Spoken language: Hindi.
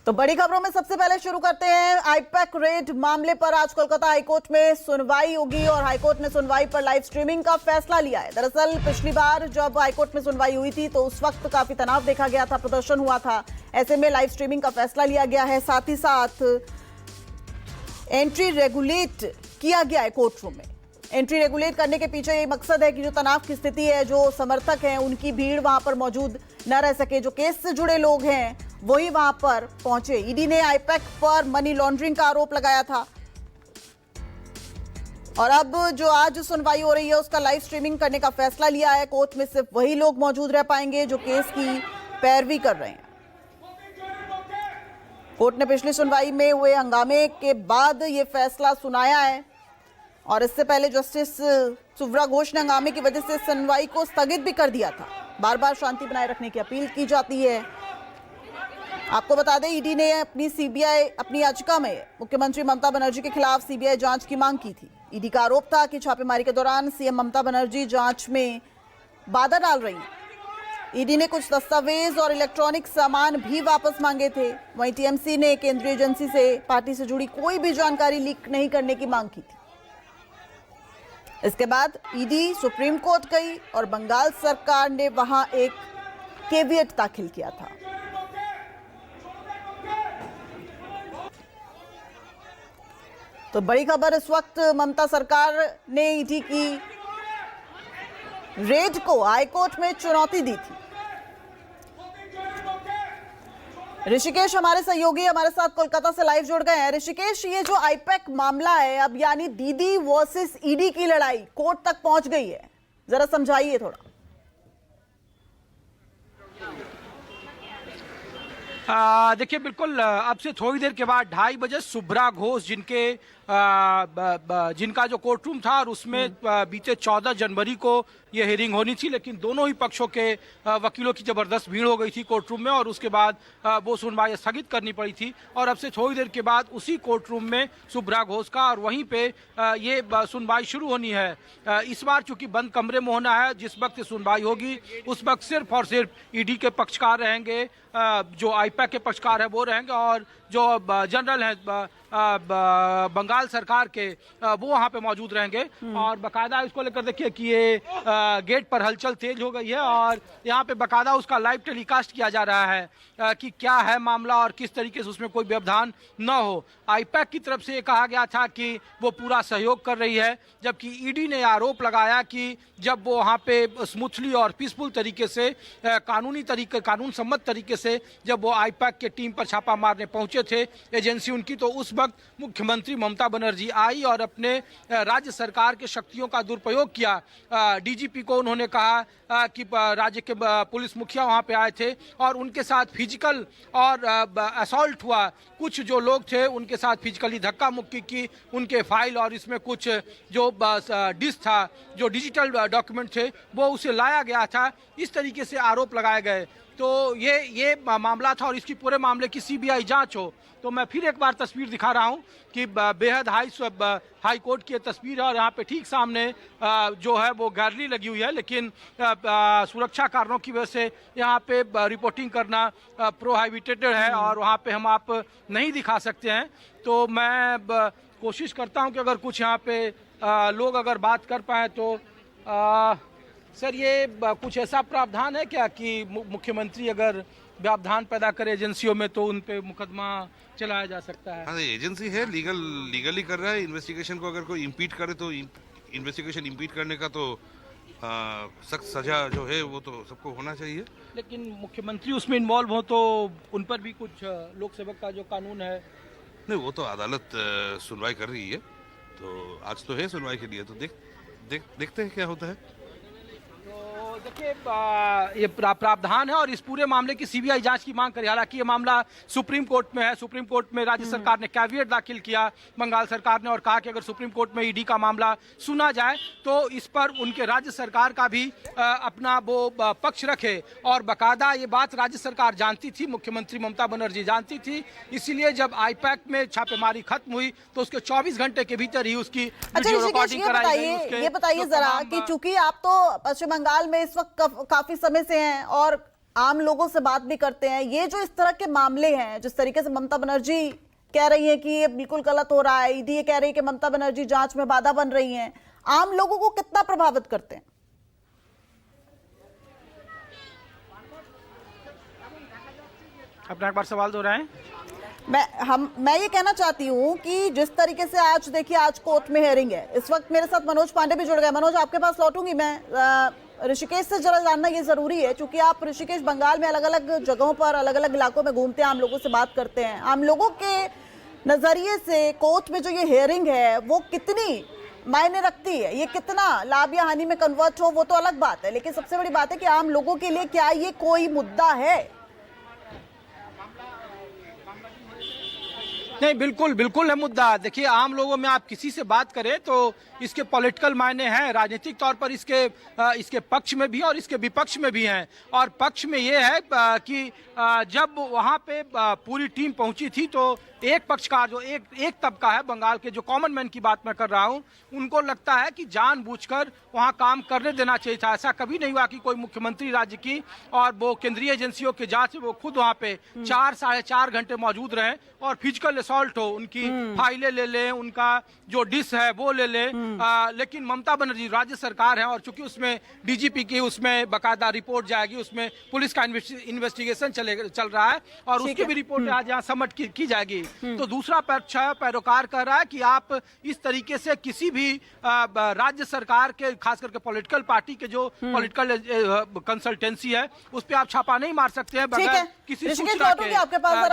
तो बड़ी खबरों में सबसे पहले शुरू करते हैं आईपैक रेड मामले पर। आज कोलकाता हाईकोर्ट में सुनवाई होगी और हाईकोर्ट ने सुनवाई पर लाइव स्ट्रीमिंग का फैसला लिया है। दरअसल पिछली बार जब हाईकोर्ट में सुनवाई हुई थी तो उस वक्त काफी तनाव देखा गया था, प्रदर्शन हुआ था। ऐसे में लाइव स्ट्रीमिंग का फैसला लिया गया है। साथ ही साथ एंट्री रेगुलेट किया गया है कोर्ट रूम में। एंट्री रेगुलेट करने के पीछे ये मकसद है कि जो तनाव की स्थिति है, जो समर्थक हैं उनकी भीड़ वहां पर मौजूद न रह सके, जो केस से जुड़े लोग हैं वही वहां पर पहुंचे। ईडी ने आईपैक पर मनी लॉन्ड्रिंग का आरोप लगाया था और अब जो आज सुनवाई हो रही है उसका लाइव स्ट्रीमिंग करने का फैसला लिया है। कोर्ट में सिर्फ वही लोग मौजूद रह पाएंगे जो केस की पैरवी कर रहे हैं। कोर्ट ने पिछली सुनवाई में हुए हंगामे के बाद ये फैसला सुनाया है और इससे पहले जस्टिस सुव्रा घोष ने हंगामे की वजह से सुनवाई को स्थगित भी कर दिया था। बार बार शांति बनाए रखने की अपील की जाती है। आपको बता दें, ईडी ने अपनी याचिका में मुख्यमंत्री ममता बनर्जी के खिलाफ सीबीआई जांच की मांग की थी। ईडी का आरोप था कि छापेमारी के दौरान सीएम ममता बनर्जी जांच में बाधा डाल रही हैं। ईडी ने कुछ दस्तावेज और इलेक्ट्रॉनिक सामान भी वापस मांगे थे। वहीं टीएमसी ने केंद्रीय एजेंसी से पार्टी से जुड़ी कोई भी जानकारी लीक नहीं करने की मांग की थी। इसके बाद ईडी सुप्रीम कोर्ट गई और बंगाल सरकार ने वहां एक केवियट दाखिल किया था। तो बड़ी खबर, इस वक्त ममता सरकार ने ईडी की रेड को हाईकोर्ट में चुनौती दी थी। ऋषिकेश हमारे सहयोगी हमारे साथ कोलकाता से लाइव जुड़ गए हैं। ऋषिकेश, ये जो आईपैक मामला है, अब यानी दीदी वर्सेस ईडी की लड़ाई कोर्ट तक पहुंच गई है, जरा समझाइए थोड़ा। देखिए, बिल्कुल अब से थोड़ी देर के बाद 2:30 बजे सुब्रा घोष जिनका जो कोर्ट रूम था और उसमें बीते 14 जनवरी को ये हियरिंग होनी थी, लेकिन दोनों ही पक्षों के वकीलों की जबरदस्त भीड़ हो गई थी कोर्ट रूम में और उसके बाद वो सुनवाई स्थगित करनी पड़ी थी। और अब से थोड़ी देर के बाद उसी कोर्ट रूम में सुब्रा घोष का और वहीं पे ये सुनवाई शुरू होनी है। इस बार चूंकि बंद कमरे में होना है, जिस वक्त सुनवाई होगी उस वक्त सिर्फ और सिर्फ ईडी के पक्षकार रहेंगे, जो आईपैक के पक्षकार है वो रहेंगे और जो जनरल हैं बंगाल सरकार के वो वहाँ पे मौजूद रहेंगे। और बकायदा इसको लेकर देखिए कि ये गेट पर हलचल तेज हो गई है और यहाँ पे बकायदा उसका लाइव टेलीकास्ट किया जा रहा है कि क्या है मामला और किस तरीके से उसमें कोई व्यवधान न हो। आईपैक की तरफ से ये कहा गया था कि वो पूरा सहयोग कर रही है, जबकि ईडी ने आरोप लगाया कि जब वो वहाँ पे स्मूथली और पीसफुल तरीके से कानून सम्मत तरीके से जब वो आईपैक के टीम पर छापा मारने पहुंचे थे एजेंसी उनकी, तो उस वक्त मुख्यमंत्री ममता बनर्जी आई और अपने राज्य सरकार के शक्तियों का दुरुपयोग किया। डीजीपी को उन्होंने कहा कि राज्य के पुलिस मुखिया वहां पे आए थे और उनके साथ फिजिकल और असॉल्ट हुआ। कुछ जो लोग थे उनके साथ फिजिकली धक्का मुक्की की, उनके फाइल और इसमें कुछ जो डिस्क था, जो डिजिटल डॉक्यूमेंट थे, वो उसे लाया गया था। इस तरीके से आरोप लगाए गए। तो ये मामला था और इसकी पूरे मामले की सीबीआई जांच हो। तो मैं फिर एक बार तस्वीर दिखा रहा हूं कि बेहद हाई कोर्ट की तस्वीर है और यहाँ पे ठीक सामने जो है वो गैलरी लगी हुई है, लेकिन सुरक्षा कारणों की वजह से यहाँ पे रिपोर्टिंग करना प्रोहिबिटेड है और वहाँ पे हम आप नहीं दिखा सकते हैं। तो मैं कोशिश करता हूँ कि अगर कुछ यहाँ पे लोग अगर बात कर पाए तो सर, ये कुछ ऐसा प्रावधान है क्या कि मुख्यमंत्री अगर व्यवधान पैदा करे एजेंसियों में तो उन पे मुकदमा चलाया जा सकता है? हाँ, एजेंसी है, लीगली कर रहा है। इन्वेस्टिगेशन को अगर कोई इम्पीड करे तो इन्वेस्टिगेशन इम्पीड करने का तो सख्त सजा जो है वो तो सबको होना चाहिए। लेकिन मुख्यमंत्री उसमें इन्वॉल्व हो तो उन पर भी कुछ लोक सेवक का जो कानून है। नहीं, वो तो अदालत सुनवाई कर रही है, तो आज तो है सुनवाई के लिए, तो देखते हैं क्या होता है। देखिए, ये प्रावधान है और इस पूरे मामले की सीबीआई जांच की मांग करी। हालांकि ये मामला सुप्रीम कोर्ट में है। सुप्रीम कोर्ट में राज्य सरकार ने कैविएट दाखिल किया बंगाल सरकार ने और कहा कि अगर सुप्रीम कोर्ट में ईडी का मामला सुना जाए तो इस पर उनके राज्य सरकार का भी अपना वो पक्ष रखे। और बाकायदा ये बात राज्य सरकार जानती थी, मुख्यमंत्री ममता बनर्जी जानती थी। इसीलिए जब आईपैक में छापेमारी खत्म हुई तो उसके 24 घंटे के भीतर ही उसकी वीडियो रिकॉर्डिंग कराई गई। ये बताइए जरा कि चूंकि आप तो पश्चिम बंगाल में इस वक्त काफी समय से हैं और आम लोगों से बात भी करते हैं। ये जो इस तरह के मामले हैं, जिस तरीके से ममता बनर्जी कह रही है कि ये बिल्कुल गलत हो रहा है, ईडी ये कह रही है कि ममता बनर्जी जांच में बाधा बन रही हैं, आम लोगों को कितना प्रभावित करते हैं? अपना एक बार सवाल दोहराएं। मैं ये कहना चाहती हूँ कि जिस तरीके से आज देखिए, आज कोर्ट में हियरिंग है, इस वक्त मेरे साथ मनोज पांडे भी जुड़ गए। मनोज, आपके पास लौटूंगी मैं। ऋषिकेश से जरा जानना ये जरूरी है, क्योंकि आप ऋषिकेश बंगाल में अलग अलग जगहों पर, अलग अलग इलाकों में घूमते हैं, आम लोगों से बात करते हैं। आम लोगों के नजरिए से कोर्ट में जो ये हियरिंग है वो कितनी मायने रखती है? ये कितना लाभ या हानि में कन्वर्ट हो वो तो अलग बात है, लेकिन सबसे बड़ी बात है कि आम लोगों के लिए क्या ये कोई मुद्दा है? नहीं, बिल्कुल बिल्कुल है मुद्दा। देखिए, आम लोगों में आप किसी से बात करें तो इसके पॉलिटिकल मायने हैं, राजनीतिक तौर पर इसके पक्ष में भी और इसके विपक्ष में भी हैं। और पक्ष में ये है कि जब वहाँ पे पूरी टीम पहुंची थी तो एक पक्षकार जो एक तबका है बंगाल के, जो कॉमन मैन की बात मैं कर रहा हूँ, उनको लगता है कि जानबूझकर वहाँ काम करने देना चाहिए था। ऐसा कभी नहीं हुआ कि कोई मुख्यमंत्री राज्य की और वो केंद्रीय एजेंसियों के जांच में वो खुद वहाँ पे 4-4.5 घंटे मौजूद रहे और फिजिकल असॉल्ट हो, उनकी फाइलें ले लें, उनका जो डिश है वो ले लें। लेकिन ममता बनर्जी राज्य सरकार है और चूंकि उसमें डीजीपी की उसमें बाकायदा रिपोर्ट जाएगी, उसमें पुलिस का इन्वेस्टिगेशन चल रहा है और उसकी भी रिपोर्ट आज यहाँ सबमिट की जाएगी। तो दूसरा पक्ष पैरोकार कह रहा है कि आप इस तरीके से किसी भी राज्य सरकार के, खास करके पॉलिटिकल पार्टी के जो पॉलिटिकल कंसल्टेंसी है, उस पर आप छापा नहीं मार सकते हैं बगैर किसी सूचना के। आपके पास